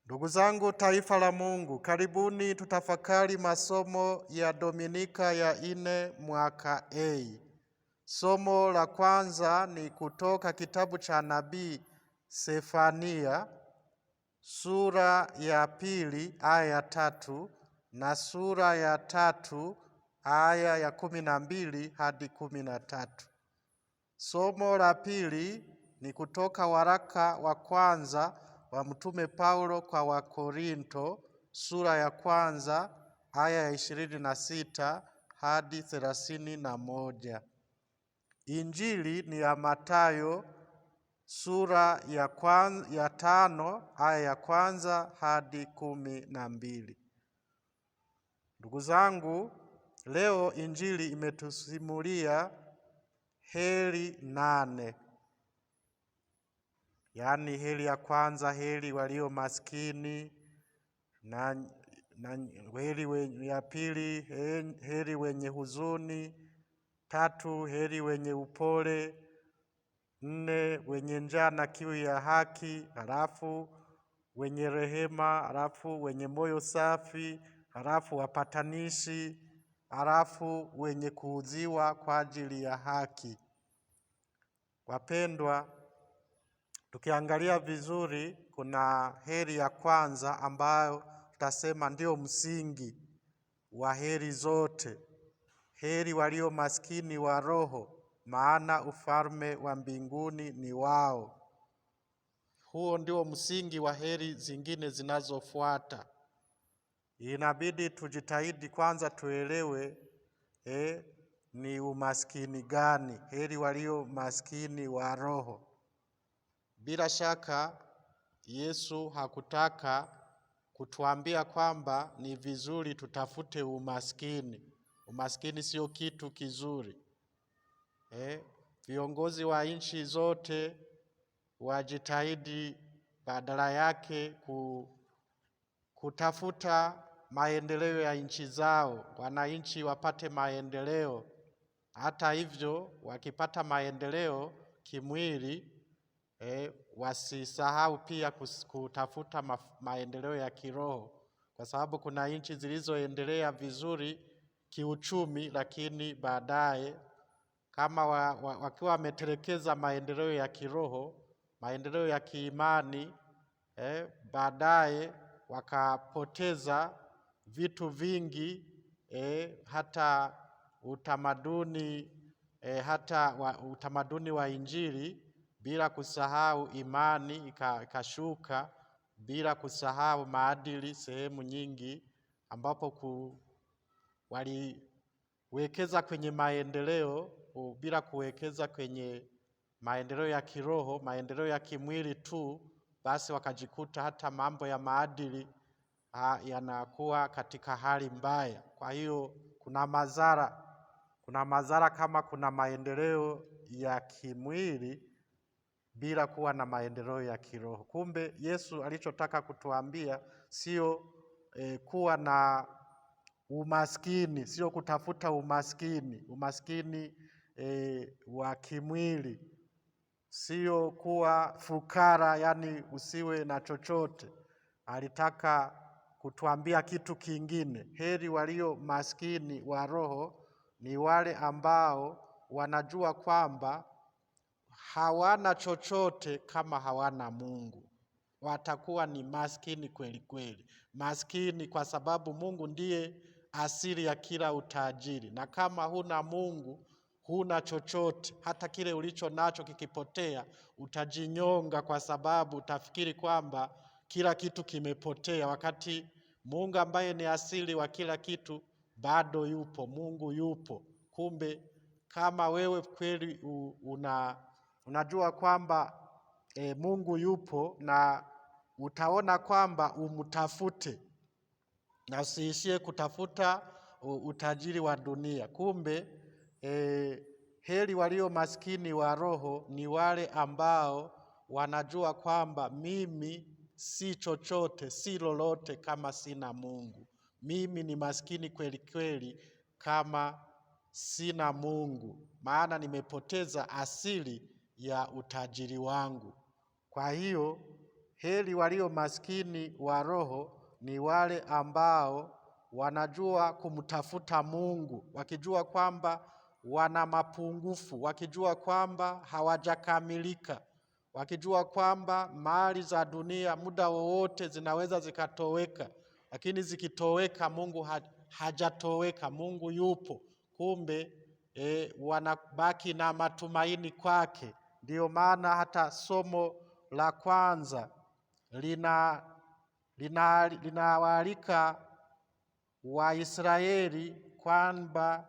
Ndugu zangu taifa la Mungu, karibuni tutafakari masomo ya Dominika ya 4 mwaka A. Somo la kwanza ni kutoka kitabu cha nabii Sefania sura ya 2 aya ya 3 na sura ya 3 aya ya 12 hadi 13. Somo la pili ni kutoka waraka wa kwanza wa Mtume Paulo kwa Wakorinto sura ya kwanza aya ya 26 hadi 31. Injili ni ya Mathayo sura ya 5 aya ya kwanza hadi 12. Ndugu zangu, leo Injili imetusimulia heri 8. Yaani heri ya kwanza, heri walio maskini, na heri ya pili, heri wenye huzuni, 3 heri wenye upole, 4 wenye njaa na kiu ya haki, halafu wenye rehema, halafu wenye moyo safi, halafu wapatanishi, halafu wenye kuudhiwa kwa ajili ya haki. Wapendwa, tukiangalia vizuri, kuna heri ya kwanza ambayo tutasema ndio msingi wa heri zote. Heri walio maskini wa roho, maana ufalme wa mbinguni ni wao. Huo ndio msingi wa heri zingine zinazofuata. Inabidi tujitahidi kwanza tuelewe ni umaskini gani, heri walio maskini wa roho. Bila shaka Yesu hakutaka kutuambia kwamba ni vizuri tutafute umaskini. Umaskini sio kitu kizuri. Viongozi wa nchi zote wajitahidi badala yake kutafuta maendeleo ya nchi zao, wananchi wapate maendeleo. Hata hivyo, wakipata maendeleo kimwili, wasisahau pia kutafuta maendeleo ya kiroho, kwa sababu kuna nchi zilizoendelea vizuri kiuchumi, lakini baadaye kama wakiwa wametelekeza maendeleo ya kiroho, maendeleo ya kiimani, baadaye wakapoteza vitu vingi, hata utamaduni, utamaduni wa Injili, bila kusahau imani ikashuka, bila kusahau maadili sehemu nyingi, ambapo waliwekeza kwenye maendeleo bila kuwekeza kwenye maendeleo ya kiroho, maendeleo ya kimwili tu, basi wakajikuta hata mambo ya maadili yanakuwa katika hali mbaya. Kwa hiyo kuna madhara kama kuna maendeleo ya kimwili bila kuwa na maendeleo ya kiroho. Kumbe Yesu alichotaka kutuambia sio kuwa na umaskini, sio kutafuta umaskini wa kimwili, sio kuwa fukara, yani usiwe na chochote. Alitaka kutuambia kitu kingine. Heri walio maskini wa roho ni wale ambao wanajua kwamba hawana chochote kama hawana Mungu. Watakuwa ni maskini kweli kweli. Maskini kwa sababu Mungu ndiye asili ya kila utajiri. Na kama huna Mungu, huna chochote. Hata kile ulicho nacho kikipotea, utajinyonga kwa sababu utafikiri kwamba kila kitu kimepotea, wakati Mungu ambaye ni asili wa kila kitu bado yupo. Mungu yupo. Kumbe kama wewe kweli unajua kwamba Mungu yupo, na utaona kwamba umtafute na usiishie kutafuta utajiri wa dunia. Kumbe heri walio maskini wa roho ni wale ambao wanajua kwamba mimi si chochote, si lolote kama sina Mungu. Mimi ni maskini kweli kweli kama sina Mungu, maana nimepoteza asili ya utajiri wangu. Kwa hiyo heri walio maskini wa roho ni wale ambao wanajua kumtafuta Mungu, wakijua kwamba wana mapungufu, wakijua kwamba hawajakamilika, wakijua kwamba mali za dunia muda wowote zinaweza zikatoweka, lakini zikitoweka Mungu hajatoweka, Mungu yupo. Kumbe wanabaki na matumaini kwake. Ndiyo maana hata somo la kwanza linawaalika Waisraeli kwamba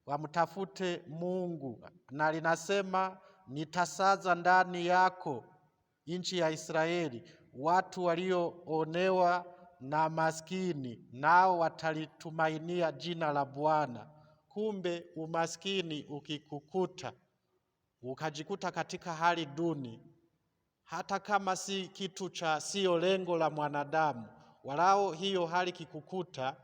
wamtafute Mungu, na linasema nitasaza ndani yako nchi ya Israeli watu walioonewa na maskini, nao watalitumainia jina la Bwana. Kumbe umaskini ukikukuta ukajikuta katika hali duni, hata kama si kitu sio lengo la mwanadamu, walao hiyo hali kikukuta,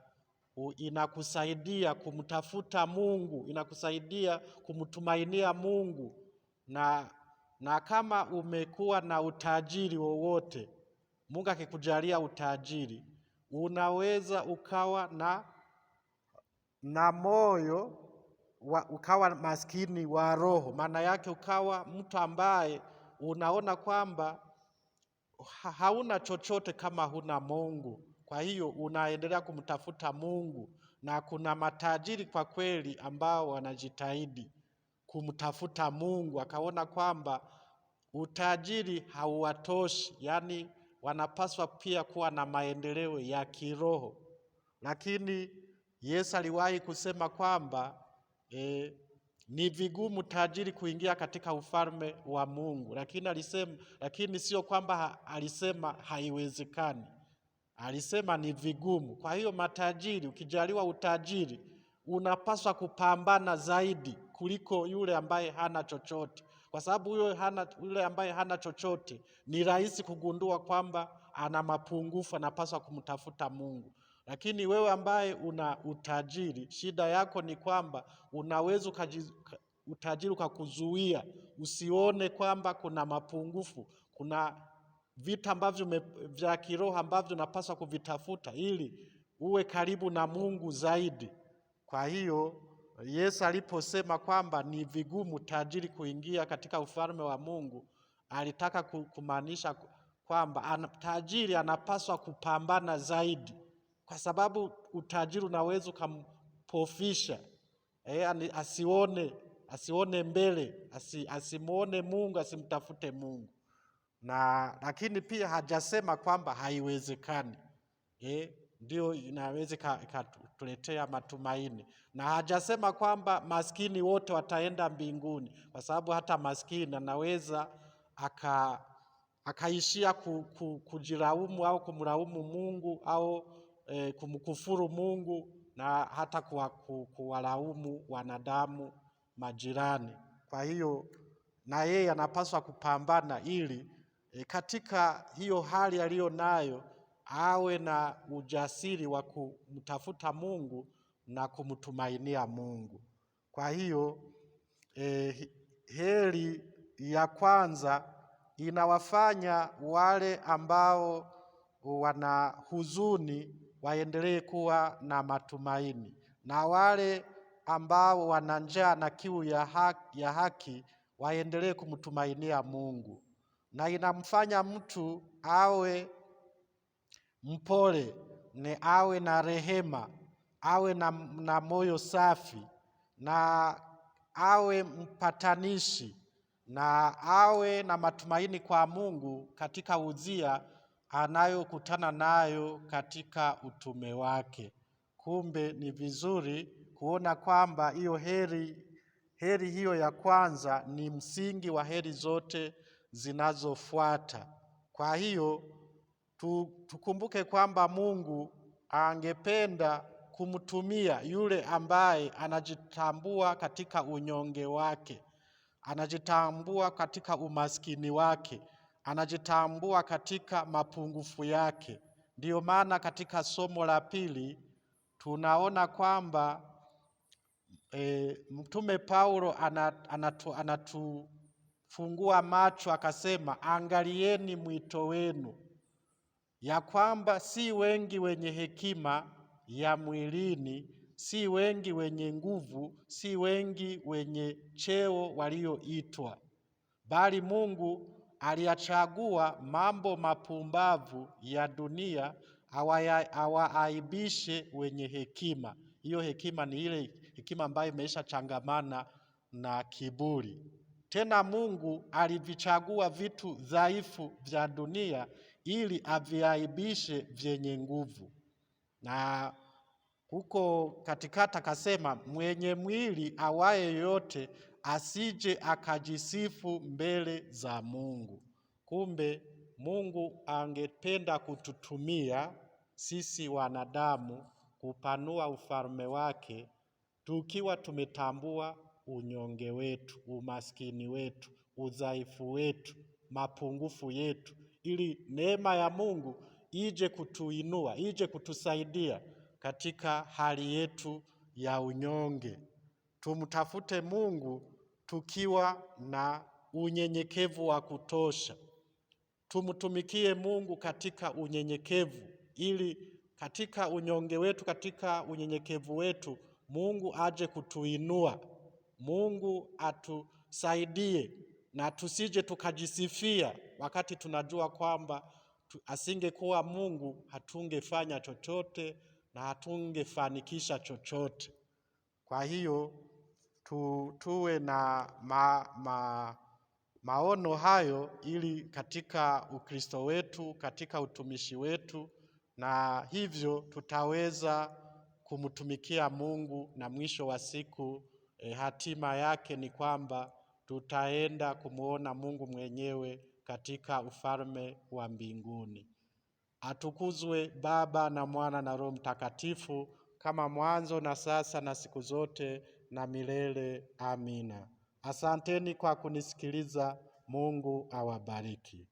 inakusaidia kumtafuta Mungu, inakusaidia kumtumainia Mungu. Na kama umekuwa na utajiri wowote, Mungu akikujalia utajiri, unaweza ukawa na moyo ukawa maskini wa roho. Maana yake ukawa mtu ambaye unaona kwamba hauna chochote kama huna Mungu. Kwa hiyo unaendelea kumtafuta Mungu, na kuna matajiri kwa kweli ambao wanajitahidi kumtafuta Mungu, akaona kwamba utajiri hauwatoshi, yani wanapaswa pia kuwa na maendeleo ya kiroho. Lakini Yesu aliwahi kusema kwamba ni vigumu tajiri kuingia katika ufalme wa Mungu, lakini sio kwamba alisema haiwezekani, alisema ni vigumu. Kwa hiyo matajiri, ukijaliwa utajiri, unapaswa kupambana zaidi kuliko yule ambaye hana chochote, kwa sababu yule ambaye hana chochote ni rahisi kugundua kwamba ana mapungufu, anapaswa kumtafuta Mungu. Lakini wewe ambaye una utajiri, shida yako ni kwamba unaweza utajiri ukakuzuia usione kwamba kuna mapungufu, kuna vita ambavyo vya kiroho ambavyo unapaswa kuvitafuta ili uwe karibu na Mungu zaidi. Kwa hiyo Yesu aliposema kwamba ni vigumu tajiri kuingia katika ufalme wa Mungu, alitaka kumaanisha kwamba tajiri anapaswa kupambana zaidi, kwa sababu utajiri unaweza ukampofisha, asione mbele, asimuone Mungu, asimtafute Mungu. Lakini pia hajasema kwamba haiwezekani. Ndio inaweza ikatuletea matumaini, na hajasema kwamba maskini wote wataenda mbinguni, kwa sababu hata maskini anaweza akaishia kujilaumu au kumlaumu Mungu au kumkufuru Mungu, na hata kuwalaumu wanadamu, majirani. Kwa hiyo na yeye anapaswa kupambana ili katika hiyo hali aliyo nayo awe na ujasiri wa kumtafuta Mungu na kumtumainia Mungu. Kwa hiyo heri ya kwanza inawafanya wale ambao wana huzuni waendelee kuwa na matumaini, na wale ambao wana njaa na kiu ya haki waendelee kumtumainia Mungu. Na inamfanya mtu awe mpole, awe na rehema, awe na moyo safi, na awe mpatanishi, na awe na matumaini kwa Mungu katika udhia anayokutana nayo katika utume wake. Kumbe ni vizuri kuona kwamba hiyo heri hiyo ya kwanza ni msingi wa heri zote zinazofuata. Kwa hiyo tukumbuke kwamba Mungu angependa kumtumia yule ambaye anajitambua katika unyonge wake, anajitambua katika umaskini wake, anajitambua katika mapungufu yake. Ndiyo maana katika somo la pili tunaona kwamba Mtume Paulo kufungua macho, akasema angalieni mwito wenu, ya kwamba si wengi wenye hekima ya mwilini, si wengi wenye nguvu, si wengi wenye cheo walioitwa, bali Mungu aliyachagua mambo mapumbavu ya dunia awaaibishe wenye hekima. Hiyo hekima ni ile hekima ambayo imeisha changamana na kiburi. Tena Mungu alivichagua vitu dhaifu vya dunia ili aviaibishe vyenye nguvu. Na huko katikati akasema, mwenye mwili awaye yote asije akajisifu mbele za Mungu. Kumbe Mungu angependa kututumia sisi wanadamu kupanua ufalme wake, tukiwa tumetambua unyonge wetu, umaskini wetu, udhaifu wetu, mapungufu yetu, ili neema ya Mungu ije kutuinua, ije kutusaidia katika hali yetu ya unyonge. Tumtafute Mungu tukiwa na unyenyekevu wa kutosha. Tumtumikie Mungu katika unyenyekevu, ili katika unyonge wetu, katika unyenyekevu wetu, Mungu aje kutuinua. Mungu atusaidie na tusije tukajisifia wakati tunajua kwamba asingekuwa Mungu hatungefanya chochote na hatungefanikisha chochote. Kwa hiyo tuwe na maono hayo, ili katika Ukristo wetu, katika utumishi wetu, na hivyo tutaweza kumtumikia Mungu, na mwisho wa siku hatima yake ni kwamba tutaenda kumuona Mungu mwenyewe katika ufalme wa mbinguni. Atukuzwe Baba na Mwana na Roho Mtakatifu, kama mwanzo na sasa na siku zote na milele. Amina. Asanteni kwa kunisikiliza. Mungu awabariki.